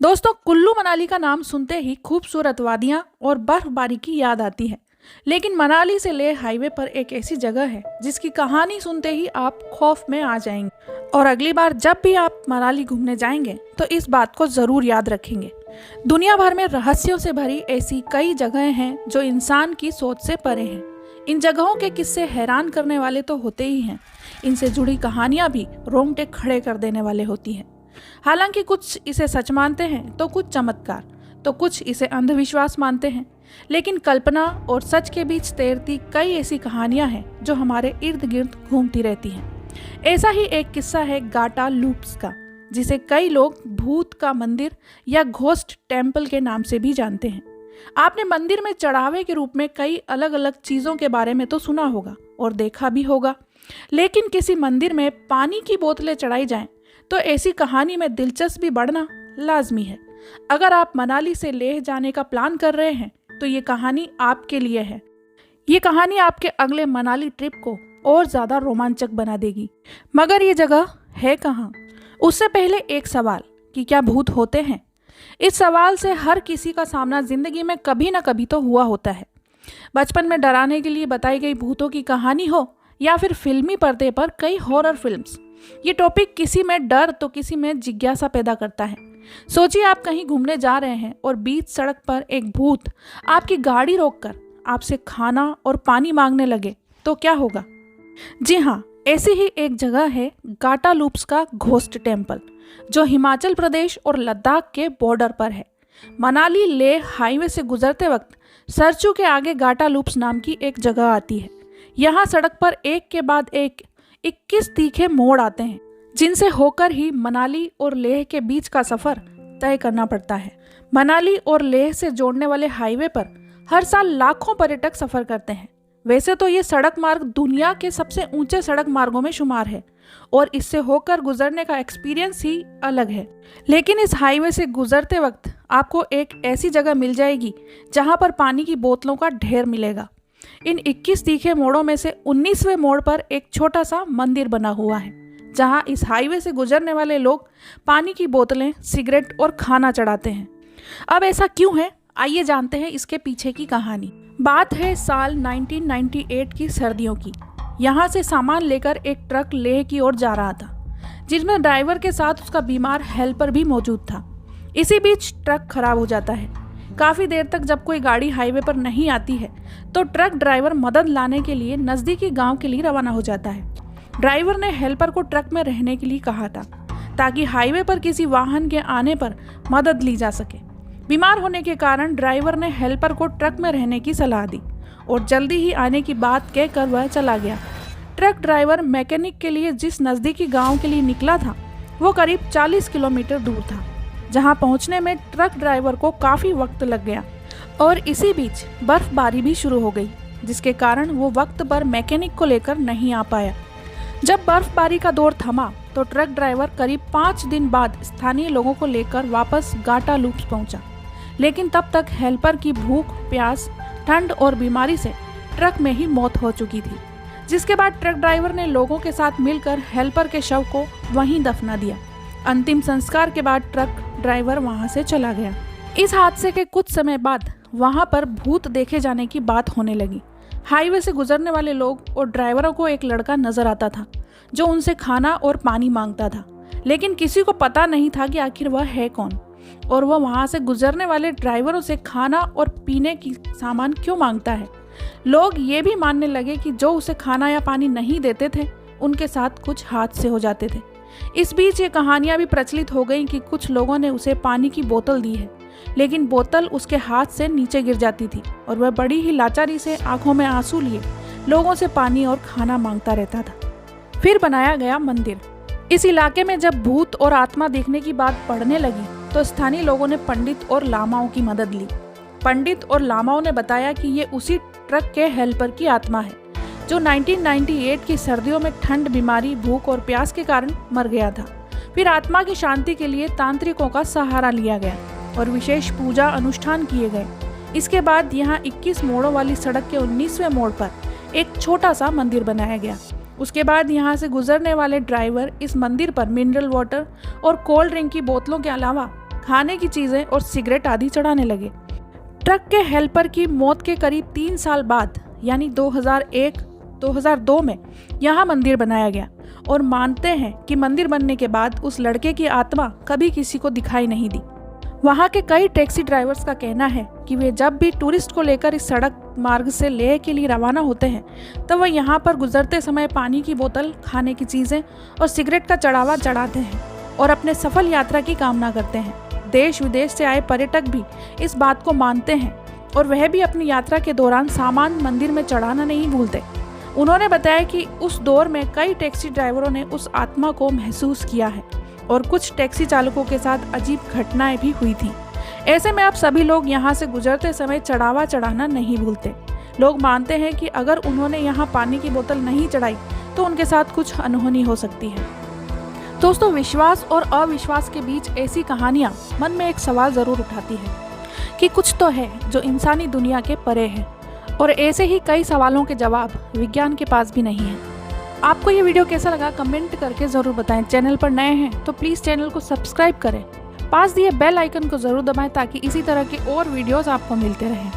दोस्तों, कुल्लू मनाली का नाम सुनते ही खूबसूरत वादियां और बर्फबारी की याद आती है। लेकिन मनाली से लेह हाईवे पर एक ऐसी जगह है जिसकी कहानी सुनते ही आप खौफ में आ जाएंगे। और अगली बार जब भी आप मनाली घूमने जाएंगे तो इस बात को जरूर याद रखेंगे। दुनिया भर में रहस्यों से भरी ऐसी कई जगहें हैं जो इंसान की सोच से परे हैं। इन जगहों के किस्से हैरान करने वाले तो होते ही हैं, इनसे जुड़ी कहानियां भी रोंगटे खड़े कर देने वाले होती हैं। हालांकि कुछ इसे सच मानते हैं तो कुछ चमत्कार, तो कुछ इसे अंधविश्वास मानते हैं। लेकिन कल्पना और सच के बीच तैरती कई ऐसी कहानियां हैं जो हमारे इर्द गिर्द घूमती रहती हैं। ऐसा ही एक किस्सा है गाटा लूप्स का, जिसे कई लोग भूत का मंदिर या घोस्ट टेम्पल के नाम से भी जानते हैं। आपने मंदिर में चढ़ावे के रूप में कई अलग अलग चीजों के बारे में तो सुना होगा और देखा भी होगा, लेकिन किसी मंदिर में पानी की बोतलें चढ़ाई जाएं तो ऐसी कहानी में दिलचस्पी बढ़ना लाजमी है। अगर आप मनाली से लेह जाने का प्लान कर रहे हैं तो ये कहानी आपके लिए है। ये कहानी आपके अगले मनाली ट्रिप को और ज़्यादा रोमांचक बना देगी। मगर ये जगह है कहाँ? उससे पहले एक सवाल कि क्या भूत होते हैं? इस सवाल से हर किसी का सामना जिंदगी में कभी ना कभी तो हुआ होता है। बचपन में डराने के लिए बताई गई भूतों की कहानी हो या फिर फिल्मी पर्दे पर कई हॉरर फिल्म्स, ये टॉपिक किसी में डर तो किसी में जिज्ञासा पैदा करता है। सोचिए, आप कहीं घूमने जा रहे हैं और बीच सड़क पर एक भूत आपकी गाड़ी रोककर आपसे खाना और पानी मांगने लगे तो क्या होगा? जी हाँ, ऐसी ही एक जगह है गाटा लूप्स का घोस्ट टेम्पल, जो हिमाचल प्रदेश और लद्दाख के बॉर्डर पर है। मनाली लेह हाईवे से गुजरते वक्त सरचू के आगे गाटा लूप्स नाम की एक जगह आती है। यहाँ सड़क पर एक के बाद एक 21 तीखे मोड़ आते हैं, जिनसे होकर ही मनाली और लेह के बीच का सफर तय करना पड़ता है। मनाली और लेह से जोड़ने वाले हाईवे पर हर साल लाखों पर्यटक सफर करते हैं। वैसे तो ये सड़क मार्ग दुनिया के सबसे ऊंचे सड़क मार्गों में शुमार है और इससे होकर गुजरने का एक्सपीरियंस ही अलग है। लेकिन इस हाईवे से गुजरते वक्त आपको एक ऐसी जगह मिल जाएगी जहां पर पानी की बोतलों का ढेर मिलेगा। इन 21 तीखे मोड़ों में से 19वें मोड़ पर एक छोटा सा मंदिर बना हुआ है, जहां इस हाईवे से गुजरने वाले लोग पानी की बोतलें, सिगरेट और खाना चढ़ाते हैं। अब ऐसा क्यों है, आइए जानते हैं इसके पीछे की कहानी। बात है साल 1998 की सर्दियों की। यहाँ से सामान लेकर एक ट्रक लेह की ओर जा रहा था, जिसमें ड्राइवर के साथ उसका बीमार हेल्पर भी मौजूद था। इसी बीच ट्रक खराब हो जाता है। काफ़ी देर तक जब कोई गाड़ी हाईवे पर नहीं आती है तो ट्रक ड्राइवर मदद लाने के लिए नज़दीकी गांव के लिए रवाना हो जाता है। ड्राइवर ने हेल्पर को ट्रक में रहने के लिए कहा था, ताकि हाईवे पर किसी वाहन के आने पर मदद ली जा सके। बीमार होने के कारण ड्राइवर ने हेल्पर को ट्रक में रहने की सलाह दी और जल्दी ही आने की बात कहकर वह चला गया। ट्रक ड्राइवर मैकेनिक के लिए जिस नज़दीकी गाँव के लिए निकला था वो करीब 40 किलोमीटर दूर था, जहां पहुंचने में ट्रक ड्राइवर को काफ़ी वक्त लग गया और इसी बीच बर्फबारी भी शुरू हो गई, जिसके कारण वो वक्त पर मैकेनिक को लेकर नहीं आ पाया। जब बर्फबारी का दौर थमा तो ट्रक ड्राइवर करीब 5 दिन बाद स्थानीय लोगों को लेकर वापस गाटा लूप्स पहुंचा। लेकिन तब तक हेल्पर की भूख, प्यास, ठंड और बीमारी से ट्रक में ही मौत हो चुकी थी, जिसके बाद ट्रक ड्राइवर ने लोगों के साथ मिलकर हेल्पर के शव को वहीं दफना दिया। अंतिम संस्कार के बाद ट्रक ड्राइवर वहां से चला गया। इस हादसे के कुछ समय बाद वहां पर भूत देखे जाने की बात होने लगी। हाईवे से गुजरने वाले लोग और ड्राइवरों को एक लड़का नजर आता था जो उनसे खाना और पानी मांगता था, लेकिन किसी को पता नहीं था कि आखिर वह है कौन और वह वहां से गुजरने वाले ड्राइवरों से खाना और पीने की सामान क्यों मांगता है। लोग ये भी मानने लगे कि जो उसे खाना या पानी नहीं देते थे उनके साथ कुछ हादसे हो जाते थे। इस बीच ये कहानियां भी प्रचलित हो गईं कि कुछ लोगों ने उसे पानी की बोतल दी है, लेकिन बोतल उसके हाथ से नीचे गिर जाती थी और वह बड़ी ही लाचारी से आंखों में आंसू लिए लोगों से पानी और खाना मांगता रहता था। फिर बनाया गया मंदिर। इस इलाके में जब भूत और आत्मा देखने की बात बढ़ने लगी तो स्थानीय लोगों ने पंडित और लामाओं की मदद ली। पंडित और लामाओं ने बताया कि ये उसी ट्रक के हेल्पर की आत्मा है जो 1998 की सर्दियों में ठंड, बीमारी, भूख और प्यास के कारण मर गया था। फिर आत्मा की शांति के लिए तांत्रिकों का सहारा लिया गया और विशेष पूजा अनुष्ठान किए गए। इसके बाद यहाँ 21 मोड़ों वाली सड़क के 19वें मोड़ पर एक छोटा सा मंदिर बनाया गया। उसके बाद यहाँ से गुजरने वाले ड्राइवर इस मंदिर पर मिनरल वाटर और कोल्ड ड्रिंक की बोतलों के अलावा खाने की चीजें और सिगरेट आदि चढ़ाने लगे। ट्रक के हेल्पर की मौत के करीब 3 साल बाद यानी 2001-2002 में यहाँ मंदिर बनाया गया और मानते हैं कि मंदिर बनने के बाद उस लड़के की आत्मा कभी किसी को दिखाई नहीं दी। वहाँ के कई टैक्सी ड्राइवर्स का कहना है कि वे जब भी टूरिस्ट को लेकर इस सड़क मार्ग से लेह के लिए रवाना होते हैं तब वह यहाँ पर गुजरते समय पानी की बोतल, खाने की चीज़ें और सिगरेट का चढ़ावा चढ़ाते हैं और अपने सफल यात्रा की कामना करते हैं। देश विदेश से आए पर्यटक भी इस बात को मानते हैं और वह भी अपनी यात्रा के दौरान सामान मंदिर में चढ़ाना नहीं भूलते। उन्होंने बताया कि उस दौर में कई टैक्सी ड्राइवरों ने उस आत्मा को महसूस किया है और कुछ टैक्सी चालकों के साथ अजीब घटनाएं भी हुई थी। ऐसे में अब सभी लोग यहाँ से गुजरते समय चढ़ावा चढ़ाना नहीं भूलते। लोग मानते हैं कि अगर उन्होंने यहाँ पानी की बोतल नहीं चढ़ाई तो उनके साथ कुछ अनहोनी हो सकती है। दोस्तों, विश्वास और अविश्वास के बीच ऐसी कहानियाँ मन में एक सवाल ज़रूर उठाती है कि कुछ तो है जो इंसानी दुनिया के परे है, और ऐसे ही कई सवालों के जवाब विज्ञान के पास भी नहीं है। आपको ये वीडियो कैसा लगा कमेंट करके ज़रूर बताएं। चैनल पर नए हैं तो प्लीज़ चैनल को सब्सक्राइब करें। पास दिए बेल आइकन को ज़रूर दबाएं ताकि इसी तरह के और वीडियोस आपको मिलते रहें।